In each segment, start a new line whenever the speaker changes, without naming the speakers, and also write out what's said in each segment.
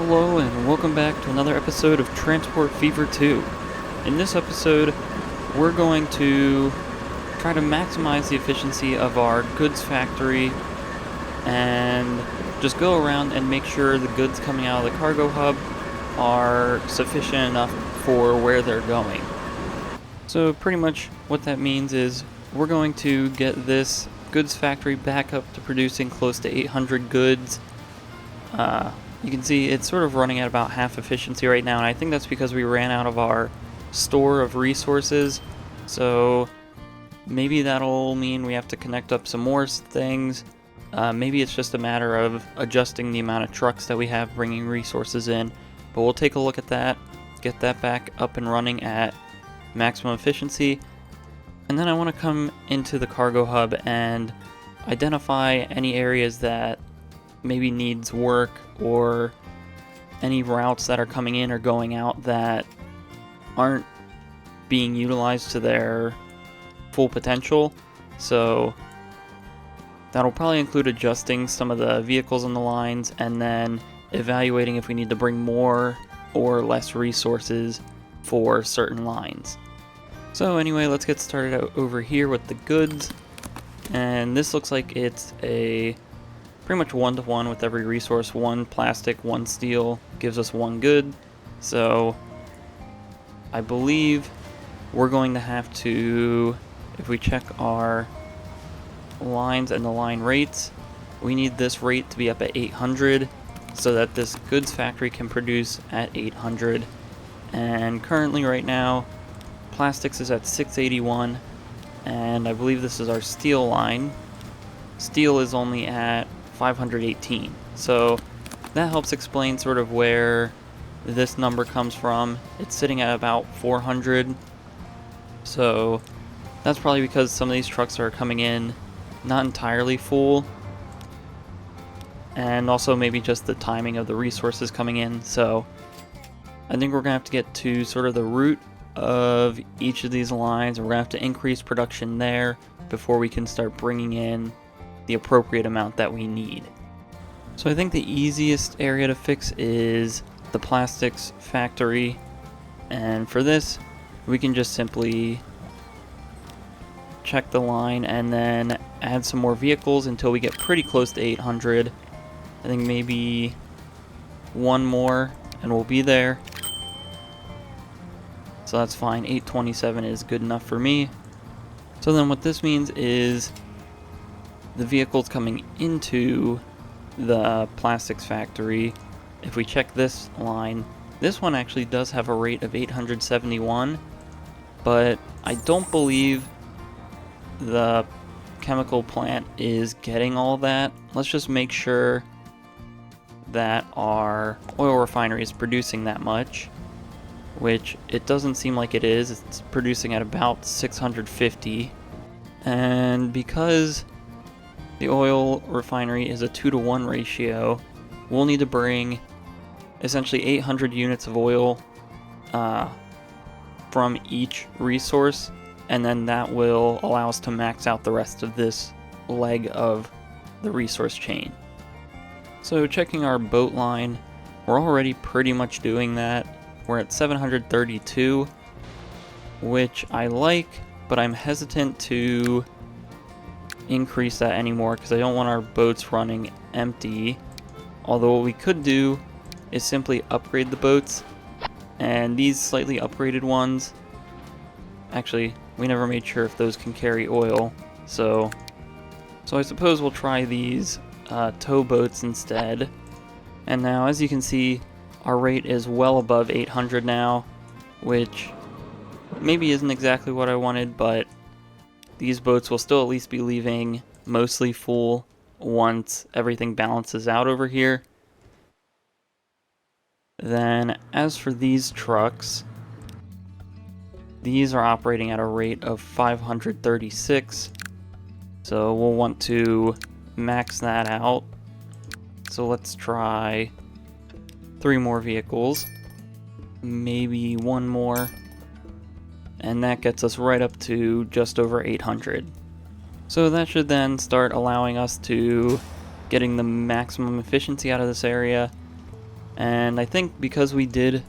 Hello and welcome back to another episode of Transport Fever 2. In this episode, we're going to try to maximize the efficiency of our goods factory and just go around and make sure the goods coming out of the cargo hub are sufficient enough for where they're going. So pretty much what that means is we're going to get this goods factory back up to producing close to 800 goods. You can see it's sort of running at about half efficiency right now, and I think that's because we ran out of our store of resources. So maybe that'll mean we have to connect up some more things. Maybe it's just a matter of adjusting the amount of trucks that we have bringing resources in. But we'll take a look at that, get that back up and running at maximum efficiency. And then I want to come into the cargo hub and identify any areas that maybe needs work, or any routes that are coming in or going out that aren't being utilized to their full potential. So that'll probably include adjusting some of the vehicles on the lines and then evaluating if we need to bring more or less resources for certain lines. So anyway, let's get started out over here with the goods. And this looks like it's a pretty much 1-to-1 with every resource. 1 plastic, 1 steel gives us 1 good. So I believe we're going to have to, if we check our lines and the line rates, we need this rate to be up at 800 so that this goods factory can produce at 800. And currently right now, plastics is at 681, and I believe this is our steel line. Steel is only at 518. So that helps explain sort of where this number comes from. It's sitting at about 400. So that's probably because some of these trucks are coming in not entirely full, and also maybe just the timing of the resources coming in. So I think we're gonna have to get to sort of the root of each of these lines, and we're gonna have to increase production there before we can start bringing in the appropriate amount that we need. So I think the easiest area to fix is the plastics factory, and for this we can just simply check the line and then add some more vehicles until we get pretty close to 800. I think maybe 1 more and we'll be there. So that's fine. 827 is good enough for me. So then what this means is the vehicles coming into the plastics factory, if we check this line, this one actually does have a rate of 871, but I don't believe the chemical plant is getting all that. Let's just make sure that our oil refinery is producing that much, which it doesn't seem like it is. It's producing at about 650, and because the oil refinery is a 2-to-1 ratio, we'll need to bring essentially 800 units of oil from each resource, and then that will allow us to max out the rest of this leg of the resource chain. So checking our boat line, we're already pretty much doing that. We're at 732, which I like, but I'm hesitant to increase that anymore because I don't want our boats running empty. Although what we could do is simply upgrade the boats, and these slightly upgraded ones, actually we never made sure if those can carry oil, so I suppose we'll try these tow boats instead. And now as you can see, our rate is well above 800 now, which maybe isn't exactly what I wanted, but these boats will still at least be leaving mostly full once everything balances out over here. Then as for these trucks, these are operating at a rate of 536, so we'll want to max that out. So let's try 3 more vehicles, maybe 1 more, and that gets us right up to just over 800. So that should then start allowing us to getting the maximum efficiency out of this area, And I think because we did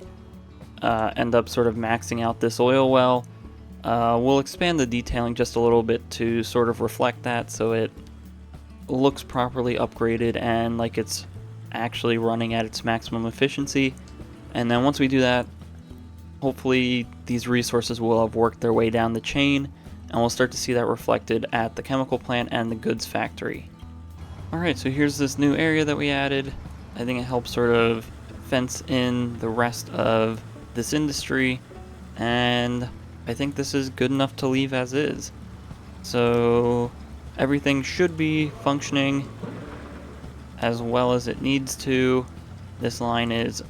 end up sort of maxing out this oil well, we'll expand the detailing just a little bit to sort of reflect that, so it looks properly upgraded and like it's actually running at its maximum efficiency. And then once we do that, hopefully these resources will have worked their way down the chain, and we'll start to see that reflected at the chemical plant and the goods factory. Alright, so here's this new area that we added. I think it helps sort of fence in the rest of this industry, and I think this is good enough to leave as is. So everything should be functioning as well as it needs to. This line is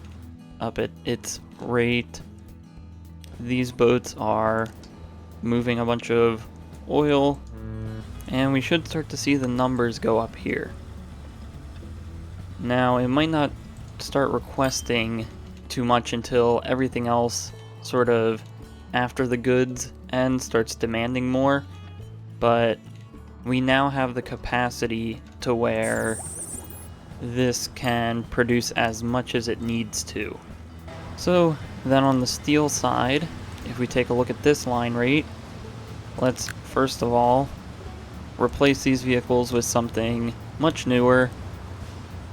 up at its rate. These boats are moving a bunch of oil, and we should start to see the numbers go up here. Now, it might not start requesting too much until everything else sort of after the goods end starts demanding more, but we now have the capacity to where this can produce as much as it needs to. So then on the steel side, if we take a look at this line rate, let's first of all replace these vehicles with something much newer,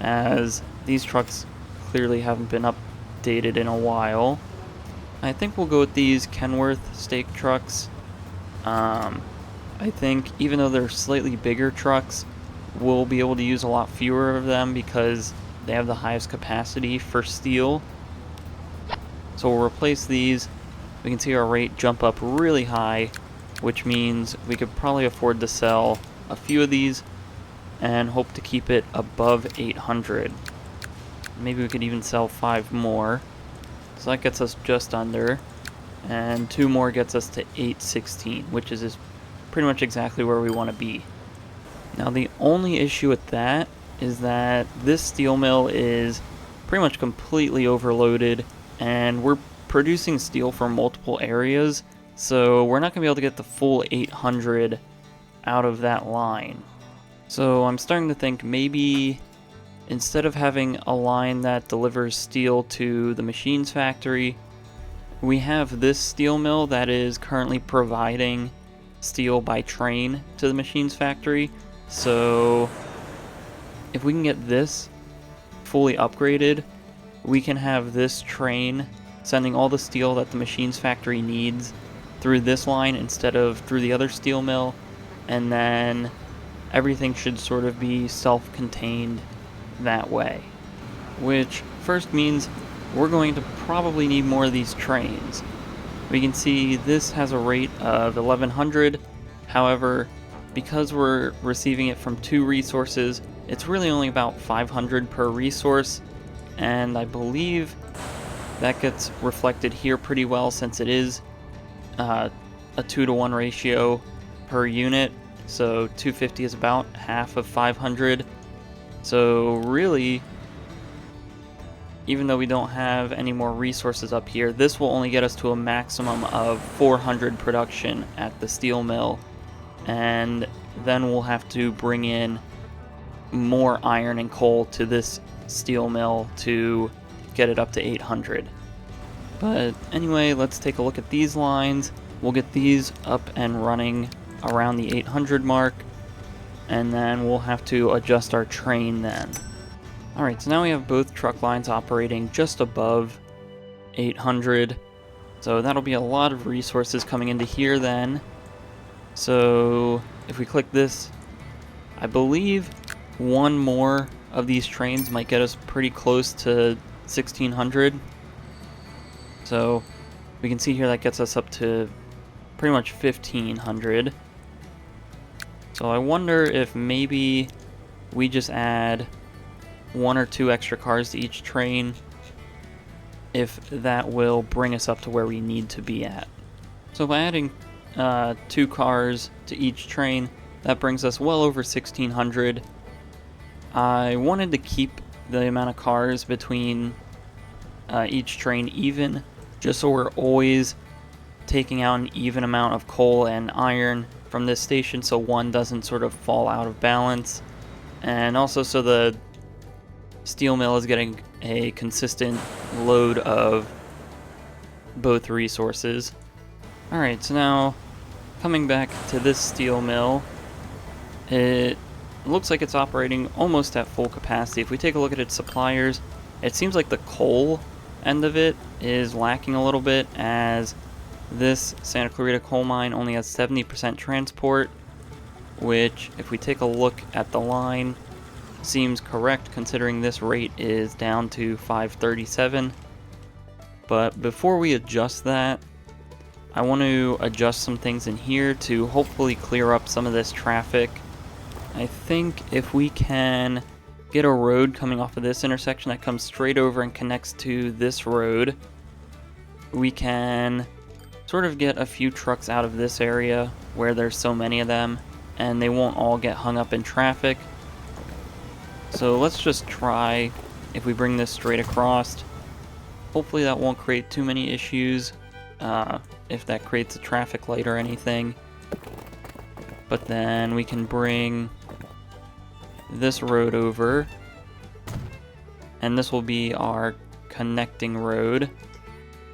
as these trucks clearly haven't been updated in a while. I think we'll go with these Kenworth stake trucks. I think even though they're slightly bigger trucks, we'll be able to use a lot fewer of them because they have the highest capacity for steel. So we'll replace these. We can see our rate jump up really high, which means we could probably afford to sell a few of these and hope to keep it above 800. Maybe we could even sell 5 more. So that gets us just under, and 2 more gets us to 816, which is pretty much exactly where we want to be. Now the only issue with that is that this steel mill is pretty much completely overloaded, and we're producing steel for multiple areas, so we're not going to be able to get the full 800 out of that line. So I'm starting to think maybe instead of having a line that delivers steel to the machines factory, we have this steel mill that is currently providing steel by train to the machines factory. So if we can get this fully upgraded, we can have this train sending all the steel that the machines factory needs through this line instead of through the other steel mill, and then everything should sort of be self-contained that way. Which first means we're going to probably need more of these trains. We can see this has a rate of 1100, however, because we're receiving it from 2 resources, it's really only about 500 per resource, and I believe that gets reflected here pretty well since it is a 2-to-1 ratio per unit. So 250 is about half of 500. So really, even though we don't have any more resources up here, this will only get us to a maximum of 400 production at the steel mill. And then we'll have to bring in more iron and coal to this steel mill to get it up to 800. But anyway, let's take a look at these lines. We'll get these up and running around the 800 mark, and then we'll have to adjust our train then. Alright, so now we have both truck lines operating just above 800, so that'll be a lot of resources coming into here then. So if we click this, I believe one more of these trains might get us pretty close to 1600. So we can see here that gets us up to pretty much 1500. So I wonder if maybe we just add 1 or 2 extra cars to each train, if that will bring us up to where we need to be at. So by adding 2 cars to each train, that brings us well over 1600. I wanted to keep the amount of cars between each train even, just so we're always taking out an even amount of coal and iron from this station, so one doesn't sort of fall out of balance, and also so the steel mill is getting a consistent load of both resources. Alright, so now coming back to this steel mill, it looks like it's operating almost at full capacity. If we take a look at its suppliers, it seems like the coal end of it is lacking a little bit, as this Santa Clarita coal mine only has 70% transport, which, if we take a look at the line, seems correct considering this rate is down to 537. But before we adjust that, I want to adjust some things in here to hopefully clear up some of this traffic. I think if we can get a road coming off of this intersection that comes straight over and connects to this road, we can sort of get a few trucks out of this area where there's so many of them, and they won't all get hung up in traffic. So let's just try if we bring this straight across. Hopefully that won't create too many issues, if that creates a traffic light or anything. But then we can bring this road over, and this will be our connecting road.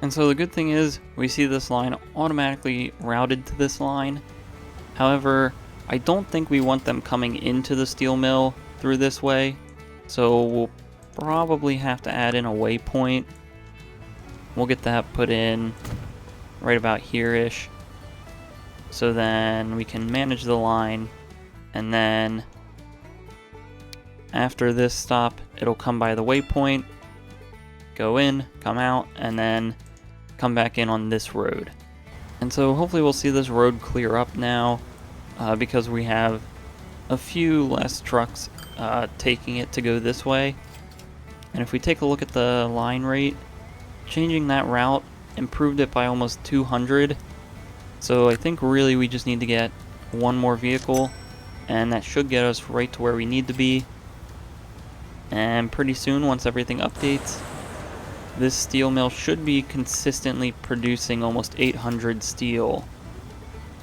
And so the good thing is we see this line automatically routed to this line. However, I don't think we want them coming into the steel mill through this way, so we'll probably have to add in a waypoint. We'll get that put in right about here-ish, so then we can manage the line, and then after this stop, it'll come by the waypoint, go in, come out, and then come back in on this road. And so hopefully we'll see this road clear up now, because we have a few less trucks taking it to go this way. And if we take a look at the line rate, changing that route improved it by almost 200. So I think really we just need to get one more vehicle, and that should get us right to where we need to be. And pretty soon, once everything updates, this steel mill should be consistently producing almost 800 steel.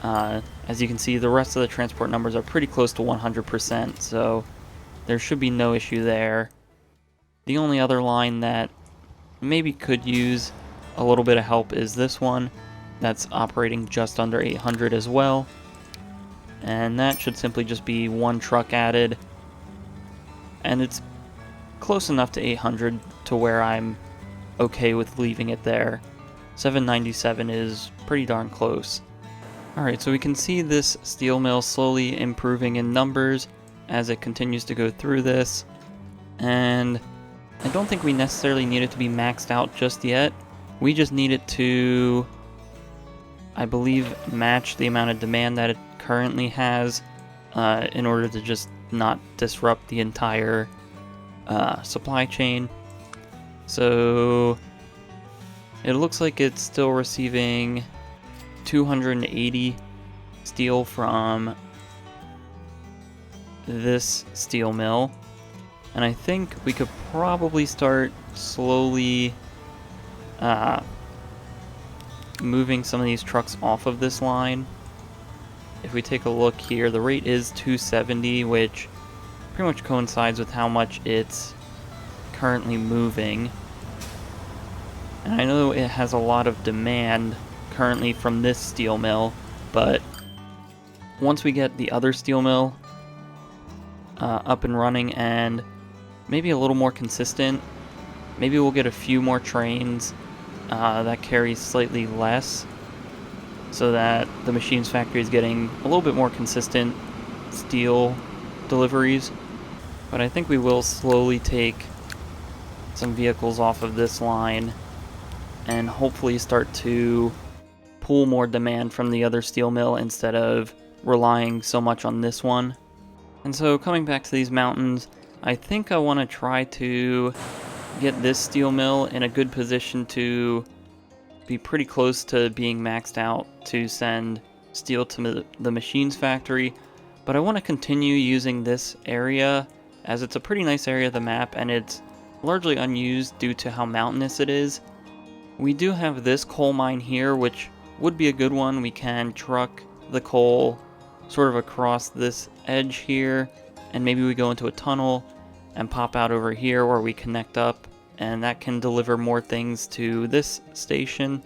As you can see, the rest of the transport numbers are pretty close to 100%, so there should be no issue there. The only other line that maybe could use a little bit of help is this one. That's operating just under 800 as well. And that should simply just be one truck added. And it's close enough to 800 to where I'm okay with leaving it there. 797 is pretty darn close. Alright, so we can see this steel mill slowly improving in numbers as it continues to go through this. And I don't think we necessarily need it to be maxed out just yet. We just need it to, I believe, match the amount of demand that it currently has, in order to just not disrupt the entire supply chain. So it looks like it's still receiving 280 steel from this steel mill, and I think we could probably start slowly moving some of these trucks off of this line. If we take a look here, the rate is 270, which pretty much coincides with how much it's currently moving. And I know it has a lot of demand currently from this steel mill, but once we get the other steel mill up and running and maybe a little more consistent, maybe we'll get a few more trains that carry slightly less, so that the machines factory is getting a little bit more consistent steel deliveries. But I think we will slowly take some vehicles off of this line and hopefully start to pull more demand from the other steel mill instead of relying so much on this one. And so coming back to these mountains, I think I want to try to get this steel mill in a good position to be pretty close to being maxed out to send steel to the machines factory. But I want to continue using this area, as it's a pretty nice area of the map and it's largely unused due to how mountainous it is. We do have this coal mine here, which would be a good one. We can truck the coal sort of across this edge here, and maybe we go into a tunnel, and pop out over here where we connect up, and that can deliver more things to this station.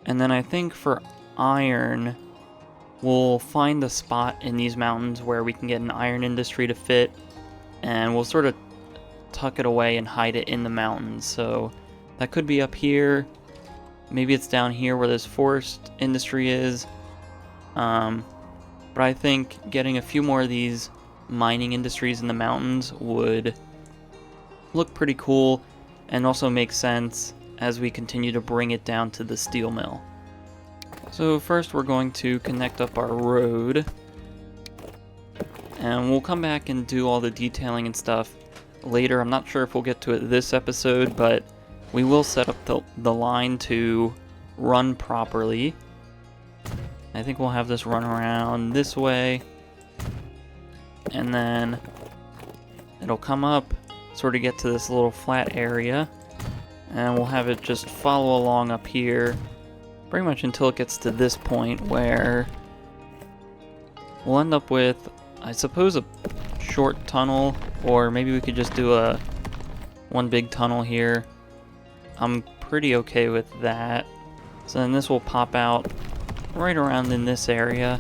And then I think for iron, we'll find a spot in these mountains where we can get an iron industry to fit, and we'll sort of tuck it away and hide it in the mountains. So that could be up here. Maybe it's down here where this forest industry is. But I think getting a few more of these mining industries in the mountains would look pretty cool and also make sense as we continue to bring it down to the steel mill. So first we're going to connect up our road, and we'll come back and do all the detailing and stuff later. I'm not sure if we'll get to it this episode, but we will set up the line to run properly. I think we'll have this run around this way, and then it'll come up, sort of get to this little flat area, and we'll have it just follow along up here pretty much until it gets to this point where we'll end up with, I suppose, a short tunnel, or maybe we could just do one big tunnel here. I'm pretty okay with that. So then this will pop out right around in this area,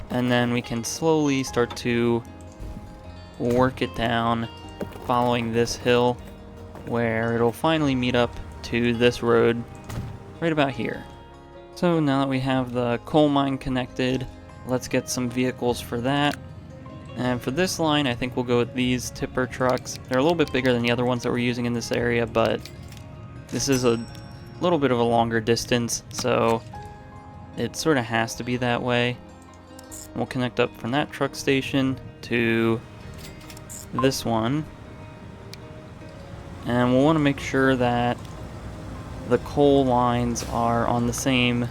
and then we can slowly start to work it down following this hill where it'll finally meet up to this road right about here. So now that we have the coal mine connected, let's get some vehicles for that. And for this line, I think we'll go with these tipper trucks. They're a little bit bigger than the other ones that we're using in this area, but this is a little bit of a longer distance, so it sort of has to be that way. We'll connect up from that truck station to this one. And we'll want to make sure that the coal lines are on the same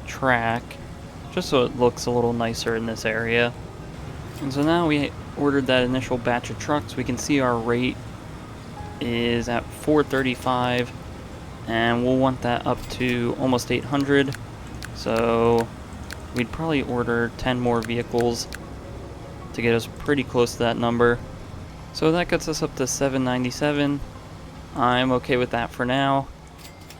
track, just so it looks a little nicer in this area. And so now we ordered that initial batch of trucks. We can see our rate is at 435, and we'll want that up to almost 800. So we'd probably order 10 more vehicles to get us pretty close to that number. So that gets us up to 797. I'm okay with that for now.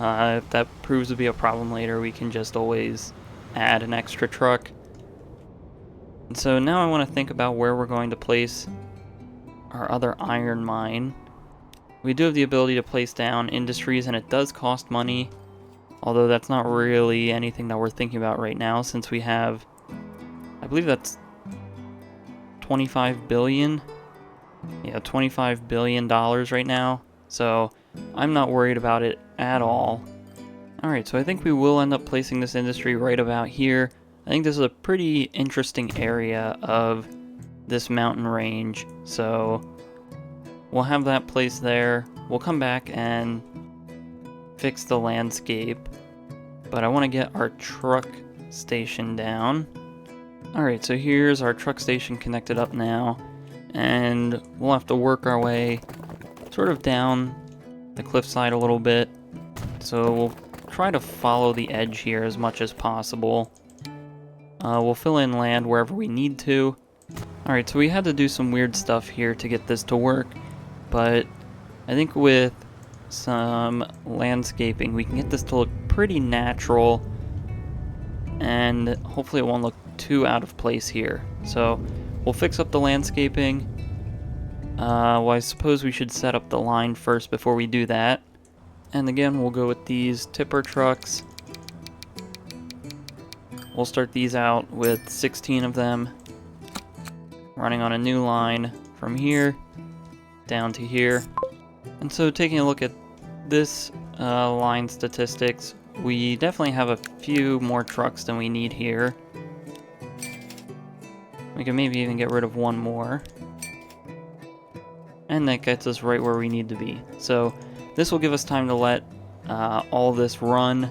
If that proves to be a problem later, we can just always add an extra truck. And so now I want to think about where we're going to place our other iron mine. We do have the ability to place down industries, and it does cost money, although that's not really anything that we're thinking about right now, since we have, I believe that's 25 billion. Yeah, $25 billion right now, so I'm not worried about it at all. Alright, so I think we will end up placing this industry right about here. I think this is a pretty interesting area of this mountain range, so we'll have that place there. We'll come back and fix the landscape, but I want to get our truck station down. Alright, so here's our truck station connected up now, and we'll have to work our way sort of down the cliffside a little bit. So we'll try to follow the edge here as much as possible. We'll fill in land wherever we need to. Alright, so we had to do some weird stuff here to get this to work, but I think with some landscaping we can get this to look pretty natural, and hopefully it won't look too out of place here. So we'll fix up the landscaping. Well, I suppose we should set up the line first before we do that. And again, we'll go with these tipper trucks. We'll start these out with 16 of them, running on a new line from here down to here. And so taking a look at this line statistics, we definitely have a few more trucks than we need here. We can maybe even get rid of one more. And that gets us right where we need to be. So this will give us time to let all this run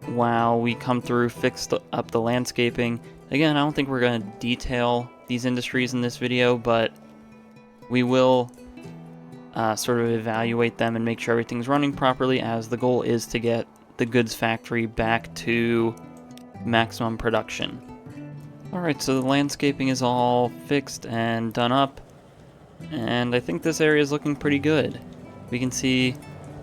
while we come through, fix up the landscaping. Again, I don't think we're going to detail these industries in this video, but we will sort of evaluate them and make sure everything's running properly, as the goal is to get the goods factory back to maximum production. Alright, so the landscaping is all fixed and done up. And I think this area is looking pretty good. We can see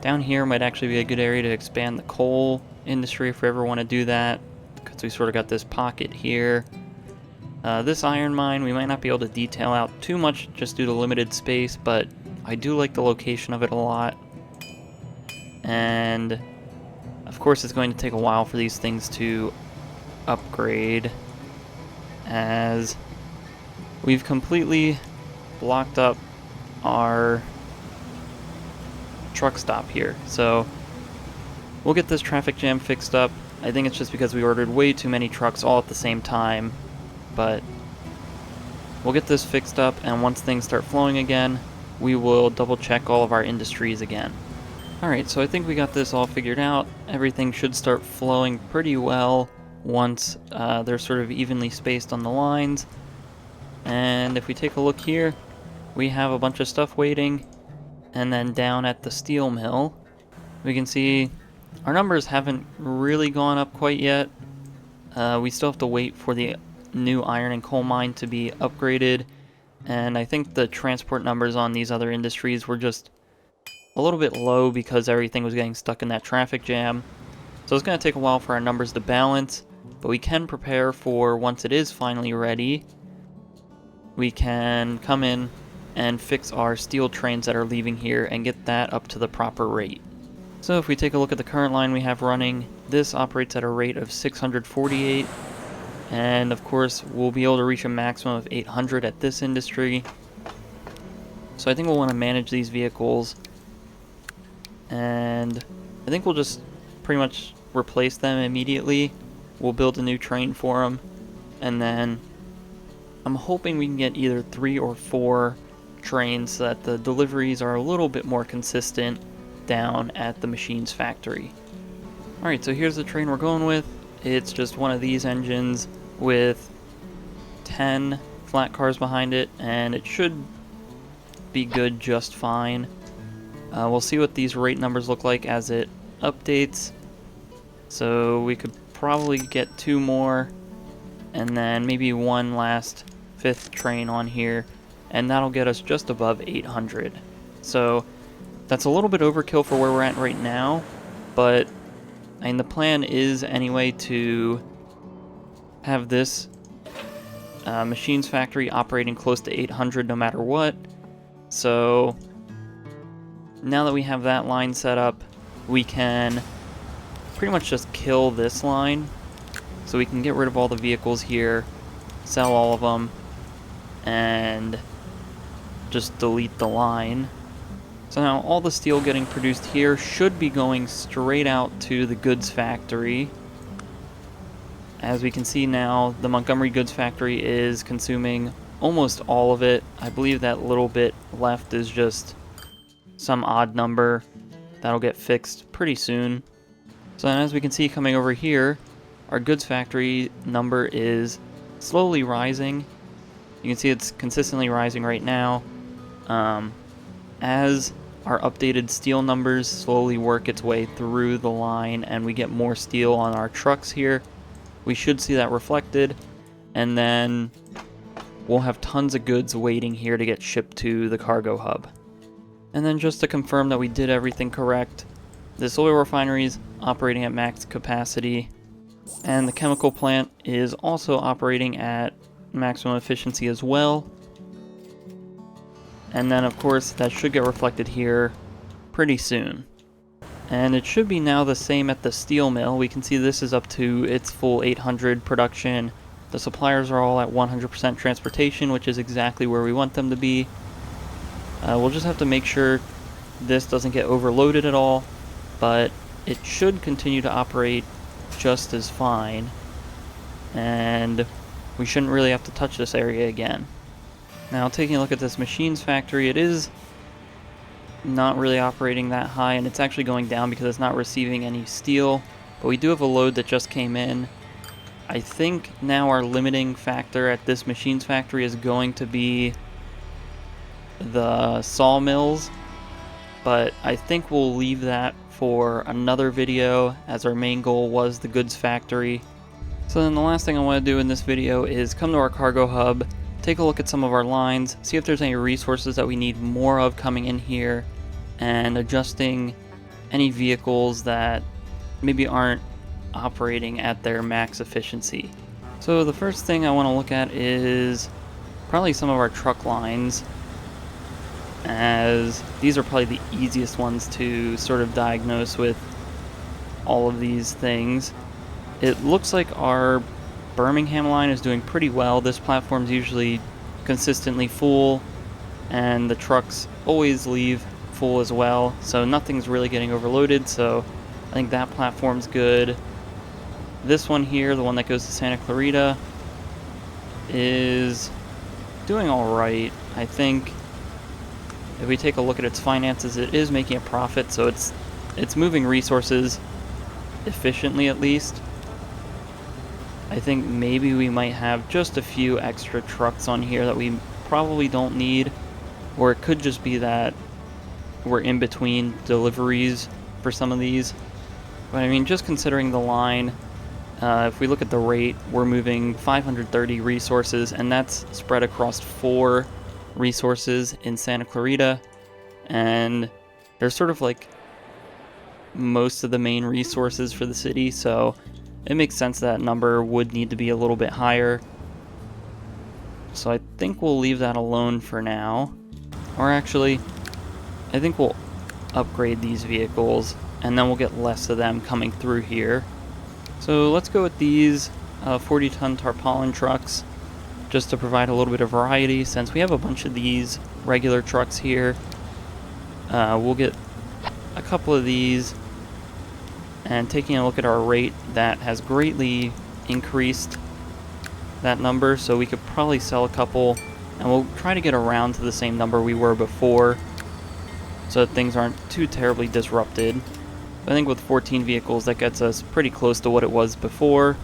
down here might actually be a good area to expand the coal industry if we ever want to do that, because we sort of got this pocket here. This iron mine, we might not be able to detail out too much just due to limited space, but I do like the location of it a lot. And of course it's going to take a while for these things to upgrade, as we've completely blocked up our truck stop here. So we'll get this traffic jam fixed up. I think it's just because we ordered way too many trucks all at the same time, but we'll get this fixed up, and once things start flowing again, we will double check all of our industries again. Alright, so I think we got this all figured out. Everything should start flowing pretty well once they're sort of evenly spaced on the lines. And if we take a look here, we have a bunch of stuff waiting. And then down at the steel mill, we can see our numbers haven't really gone up quite yet. We still have to wait for the new iron and coal mine to be upgraded. And I think the transport numbers on these other industries were just a little bit low because everything was getting stuck in that traffic jam. So it's going to take a while for our numbers to balance, but we can prepare for once it is finally ready, we can come in and fix our steel trains that are leaving here and get that up to the proper rate. So if we take a look at the current line we have running, this operates at a rate of 648, and of course we'll be able to reach a maximum of 800 at this industry. So I think we'll want to manage these vehicles, and I think we'll just pretty much replace them immediately. We'll build a new train for them, and then I'm hoping we can get either 3 or 4 trains so that the deliveries are a little bit more consistent down at the machines factory. Alright, so here's the train we're going with. It's just one of these engines with 10 flat cars behind it, and it should be good just fine. We'll see what these rate numbers look like as it updates. So we could probably get 2 more, and then maybe one last 5th train on here, and that'll get us just above 800. So that's a little bit overkill for where we're at right now, but I mean, the plan is anyway to have this machines factory operating close to 800 no matter what. So now that we have that line set up, we can pretty much just kill this line. So we can get rid of all the vehicles here, sell all of them, and just delete the line. So now all the steel getting produced here should be going straight out to the goods factory. As we can see now, the Montgomery goods factory is consuming almost all of it. I believe that little bit left is just some odd number. That'll get fixed pretty soon. So then as we can see coming over here, our goods factory number is slowly rising. You can see it's consistently rising right now. As our updated steel numbers slowly work its way through the line and we get more steel on our trucks here, we should see that reflected, and then we'll have tons of goods waiting here to get shipped to the cargo hub. And then just to confirm that we did everything correct, this oil refinery is operating at max capacity, and the chemical plant is also operating at maximum efficiency as well. And then of course that should get reflected here pretty soon. And it should be now the same at the steel mill. We can see this is up to its full 800 production. The suppliers are all at 100% transportation, which is exactly where we want them to be. We'll just have to make sure this doesn't get overloaded at all, but it should continue to operate just as fine, and we shouldn't really have to touch this area again. Now, taking a look at this machines factory, it is not really operating that high, and it's actually going down because it's not receiving any steel, but we do have a load that just came in. I think now our limiting factor at this machines factory is going to be the sawmills, but I think we'll leave that for another video, as our main goal was the goods factory. So then the last thing I want to do in this video is come to our cargo hub take a look at some of our lines, see if there's any resources that we need more of coming in here, and adjusting any vehicles that maybe aren't operating at their max efficiency. So the first thing I want to look at is probably some of our truck lines, as these are probably the easiest ones to sort of diagnose with all of these things. It looks like our Birmingham line is doing pretty well. This platform's usually consistently full, and the trucks always leave full as well, so nothing's really getting overloaded, so I think that platform's good. This one here, the one that goes to Santa Clarita, is doing alright. I think if we take a look at its finances, it is making a profit, so it's moving resources efficiently at least. I think maybe we might have just a few extra trucks on here that we probably don't need, or it could just be that we're in between deliveries for some of these. But I mean, just considering the line, if we look at the rate, we're moving 530 resources, and that's spread across 4 resources in Santa Clarita, and they're sort of like most of the main resources for the city, so it makes sense that number would need to be a little bit higher. So I think we'll leave that alone for now. Or actually, I think we'll upgrade these vehicles, and then we'll get less of them coming through here. So let's go with these 40-ton tarpaulin trucks, just to provide a little bit of variety. Since we have a bunch of these regular trucks here, we'll get a couple of these. And taking a look at our rate, that has greatly increased that number, so we could probably sell a couple, and we'll try to get around to the same number we were before, so that things aren't too terribly disrupted. But I think with 14 vehicles, that gets us pretty close to what it was before.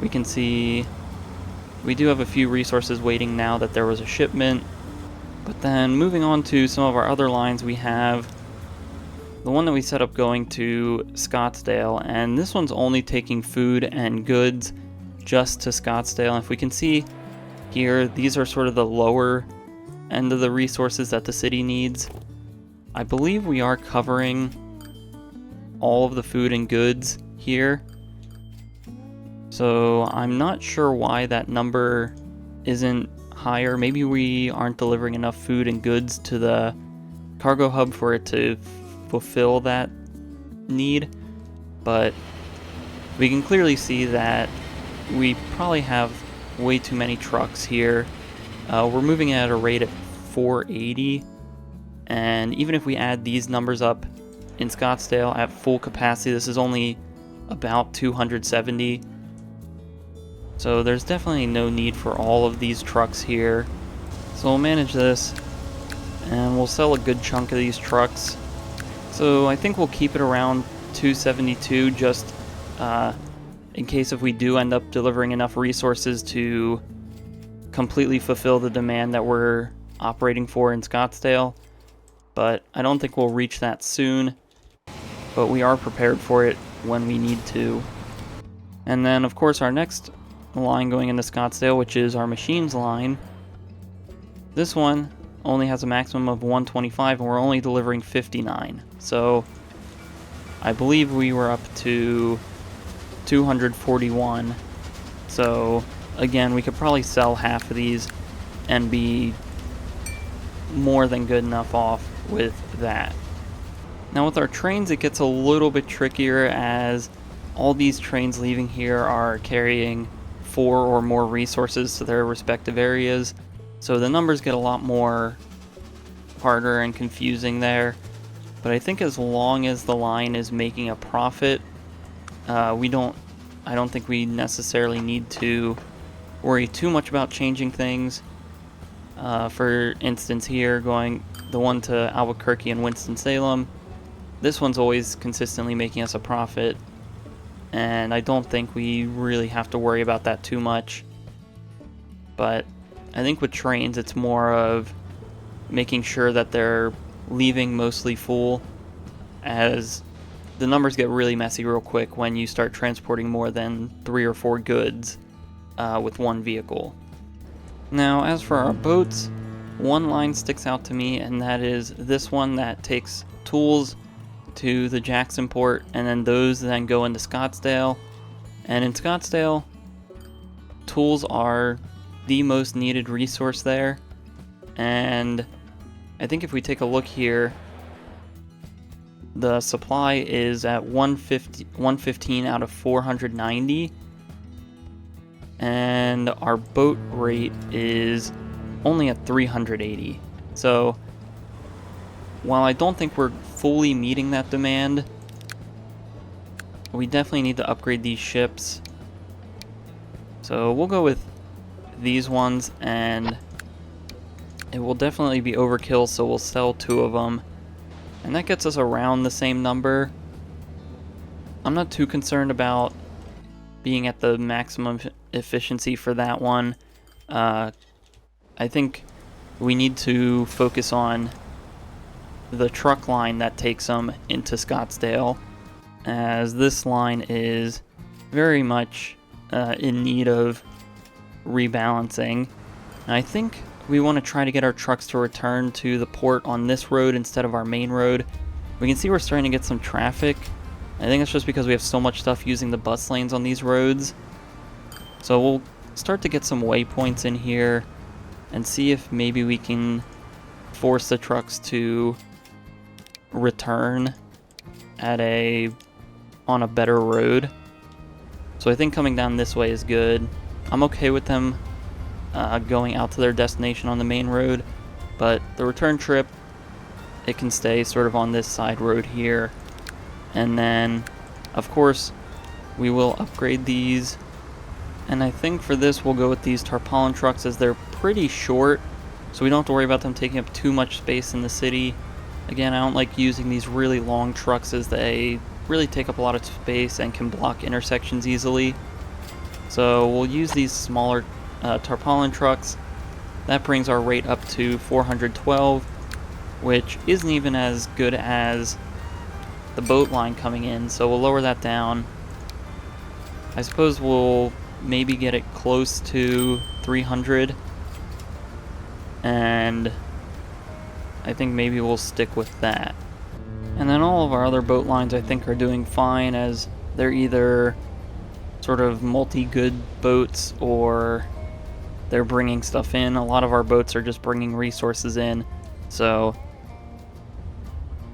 We can see we do have a few resources waiting now that there was a shipment. But then moving on to some of our other lines, we have the one that we set up going to Scottsdale, and this one's only taking food and goods just to Scottsdale. If we can see here, these are sort of the lower end of the resources that the city needs. I believe we are covering all of the food and goods here, so I'm not sure why that number isn't higher. Maybe we aren't delivering enough food and goods to the cargo hub for it to fulfill that need, but we can clearly see that we probably have way too many trucks here. We're moving at a rate of 480, and even if we add these numbers up in Scottsdale at full capacity, this is only about 270. So there's definitely no need for all of these trucks here. So we'll manage this, and we'll sell a good chunk of these trucks. So I think we'll keep it around 272, just in case if we do end up delivering enough resources to completely fulfill the demand that we're operating for in Scottsdale. But I don't think we'll reach that soon, but we are prepared for it when we need to. And then, of course, our next line going into Scottsdale, which is our machines line. This one only has a maximum of 125, and we're only delivering 59. So I believe we were up to 241. So again, we could probably sell half of these and be more than good enough off with that. Now with our trains, it gets a little bit trickier, as all these trains leaving here are carrying 4 or more resources to their respective areas. So the numbers get a lot more harder and confusing there. But I think as long as the line is making a profit, I don't think we necessarily need to worry too much about changing things. For instance, here going the one to Albuquerque and Winston-Salem, this one's always consistently making us a profit, and I don't think we really have to worry about that too much. But I think with trains, it's more of making sure that they're leaving mostly full, as the numbers get really messy real quick when you start transporting more than 3 or 4 goods with one vehicle. Now, as for our boats, one line sticks out to me, and that is this one that takes tools to the Jackson port, and then those then go into Scottsdale. And in Scottsdale, tools are the most needed resource there. And I think if we take a look here, the supply is at 115 out of 490. And our boat rate is only at 380. So while I don't think we're fully meeting that demand, we definitely need to upgrade these ships. So we'll go with these ones, and it will definitely be overkill, so we'll sell 2 of them. And that gets us around the same number. I'm not too concerned about being at the maximum efficiency for that one. I think we need to focus on the truck line that takes them into Scottsdale, as this line is very much in need of rebalancing. And I think we want to try to get our trucks to return to the port on this road instead of our main road. We can see we're starting to get some traffic. I think it's just because we have so much stuff using the bus lanes on these roads. So we'll start to get some waypoints in here and see if maybe we can force the trucks to return at on a better road. So I think coming down this way is good. I'm okay with them going out to their destination on the main road, but the return trip, it can stay sort of on this side road here. And then, of course, we will upgrade these. And I think for this, we'll go with these tarpaulin trucks, as they're pretty short, so we don't have to worry about them taking up too much space in the city. Again, I don't like using these really long trucks, as they really take up a lot of space and can block intersections easily. So we'll use these smaller tarpaulin trucks. That brings our rate up to 412, which isn't even as good as the boat line coming in, so we'll lower that down. I suppose we'll maybe get it close to 300, and I think maybe we'll stick with that. And then all of our other boat lines I think are doing fine, as they're either sort of multi-good boats or they're bringing stuff in. A lot of our boats are just bringing resources in, so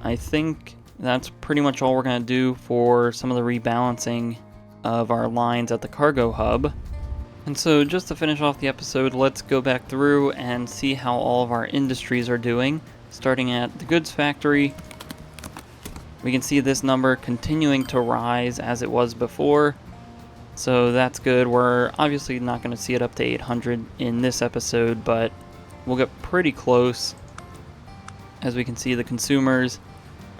I think that's pretty much all we're going to do for some of the rebalancing of our lines at the cargo hub. And so just to finish off the episode, let's go back through and see how all of our industries are doing. Starting at the goods factory, we can see this number continuing to rise as it was before, so that's good. We're obviously not going to see it up to 800 in this episode, but we'll get pretty close. As we can see, the consumers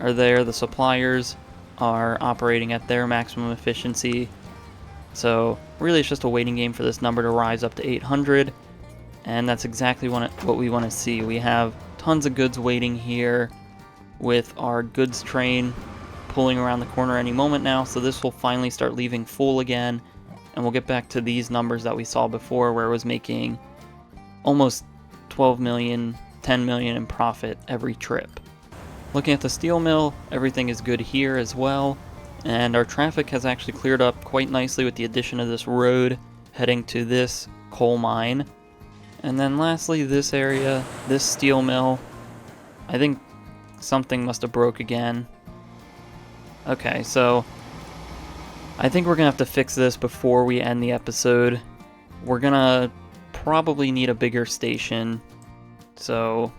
are there, the suppliers are operating at their maximum efficiency. So really it's just a waiting game for this number to rise up to 800, and that's exactly what we want to see. We have tons of goods waiting here with our goods train pulling around the corner any moment now, so this will finally start leaving full again, and we'll get back to these numbers that we saw before, where it was making almost 12 million, 10 million in profit every trip. Looking at the steel mill, everything is good here as well, and our traffic has actually cleared up quite nicely with the addition of this road heading to this coal mine. And then lastly, this area, this steel mill, I think something must have broke again. Okay, so I think we're gonna have to fix this before we end the episode. We're gonna probably need a bigger station, so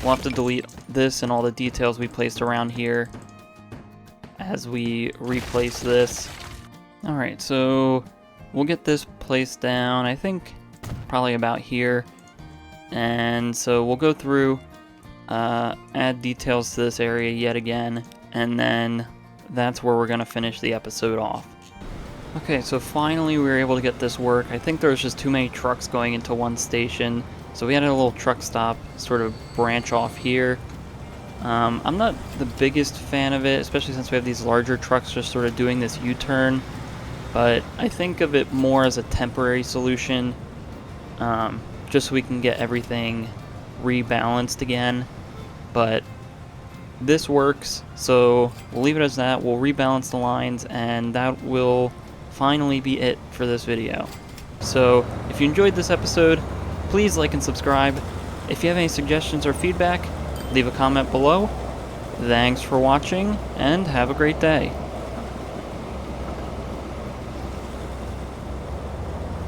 we'll have to delete this and all the details we placed around here as we replace this. Alright, so we'll get this placed down, I think probably about here. And so we'll go through, add details to this area yet again, and then that's where we're going to finish the episode off. Okay, so finally we were able to get this work. I think there was just too many trucks going into one station, so we had a little truck stop sort of branch off here. I'm not the biggest fan of it, especially since we have these larger trucks just sort of doing this U-turn, but I think of it more as a temporary solution. just so we can get everything rebalanced again. But this works, so we'll leave it as that. We'll rebalance the lines, and that will finally be it for this video. So if you enjoyed this episode, please like and subscribe. If you have any suggestions or feedback, leave a comment below. Thanks for watching, and have a great day.